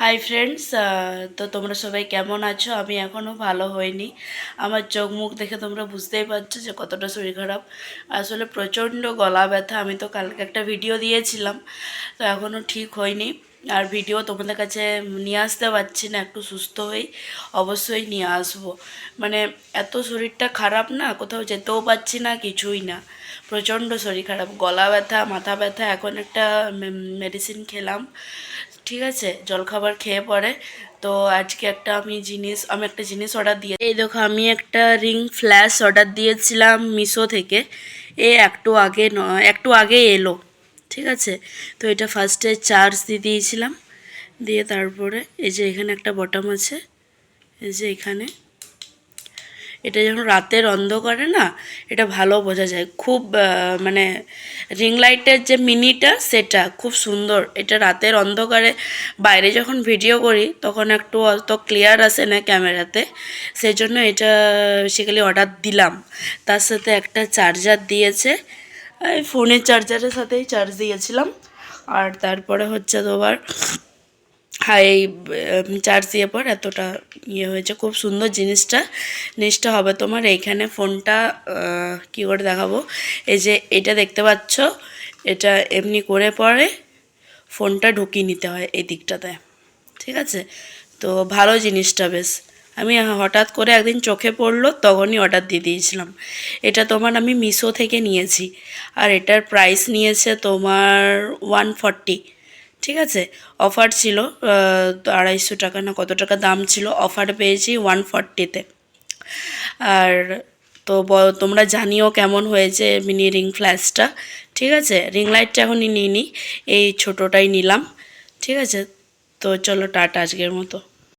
Hi friends, তো তোমরা সবাই কেমন আছো? আমি এখনও ভালো হইনি। আমার চোখ মুখ দেখে তোমরা বুঝতেই পারছো যে কতটা শরীর খারাপ। আসলে প্রচণ্ড গলা ব্যথা। আমি তো কালকে একটা ভিডিও দিয়েছিলাম, তো এখনও ঠিক হয়নি। আর ভিডিও তোমাদের কাছে নিয়ে আসতে পারছি না, একটু সুস্থ হই অবশ্যই নিয়ে আসবো। মানে এত শরীরটা খারাপ না, কোথাও যেতেও পারছি না, কিছুই না। প্রচণ্ড শরীর খারাপ, গলা ব্যথা, মাথা ব্যথা। এখন একটা মেডিসিন খেলাম, ঠিক আছে, জলখাবার খেয়ে পরে। তো আজকে আমি একটা জিনিস অর্ডার দিয়ে, এই দেখো, আমি একটা রিং ফ্ল্যাশ অর্ডার দিয়েছিলাম মিশো থেকে। একটু আগে এলো, ঠিক আছে। তো এটা ফার্স্টে চার্জ দিয়ে দিয়েছিলাম, দিয়ে তারপরে এই যে এখানে একটা বটম আছে, এই যে এখানে। এটা যখন রাতের অন্ধকারে না, এটা ভালো বোঝা যায় খুব। মানে রিং লাইটের যে মিনিটা সেটা খুব সুন্দর। এটা রাতের অন্ধকারে বাইরে যখন ভিডিও করি তখন একটু অত ক্লিয়ার আসে না ক্যামেরাতে, সেই জন্য এটা বেসিক্যালি অর্ডার দিলাম। তার সাথে একটা চার্জার দিয়েছে, এই ফোনের চার্জারের সাথেই চার্জ দিয়েছিলাম। আর তারপরে হচ্ছে তোমার হাই চার্জ দিয়ে পর এতটা হয়েছে। খুব সুন্দর জিনিসটা হবে তোমার এইখানে। ফোনটা কী করে দেখাবো, এই যে এটা দেখতে পাচ্ছ, এটা এমনি করে পরে ফোনটা ঢুকিয়ে নিতে হয় এই দিকটাতে, ঠিক আছে। তো ভালো জিনিসটা বেশ। আমি হঠাৎ করে একদিন চোখে পড়লো, তখনই অর্ডার দিয়ে দিয়েছিলাম। এটা তোমার আমি মিশো থেকে নিয়েছি, আর এটার প্রাইস নিয়েছে তোমার 140, ঠিক আছে। অফার ছিল, তো 250 টাকা না কত টাকা দাম ছিল, অফার পেয়েছি 140-তে। আর তো তোমরা জানিও কেমন হয়েছে মিনি রিং ফ্ল্যাশটা, ঠিক আছে। রিং লাইটটা এখনই নিইনি, এই ছোটোটাই নিলাম, ঠিক আছে। তো চলো টাটা আজকের মতো।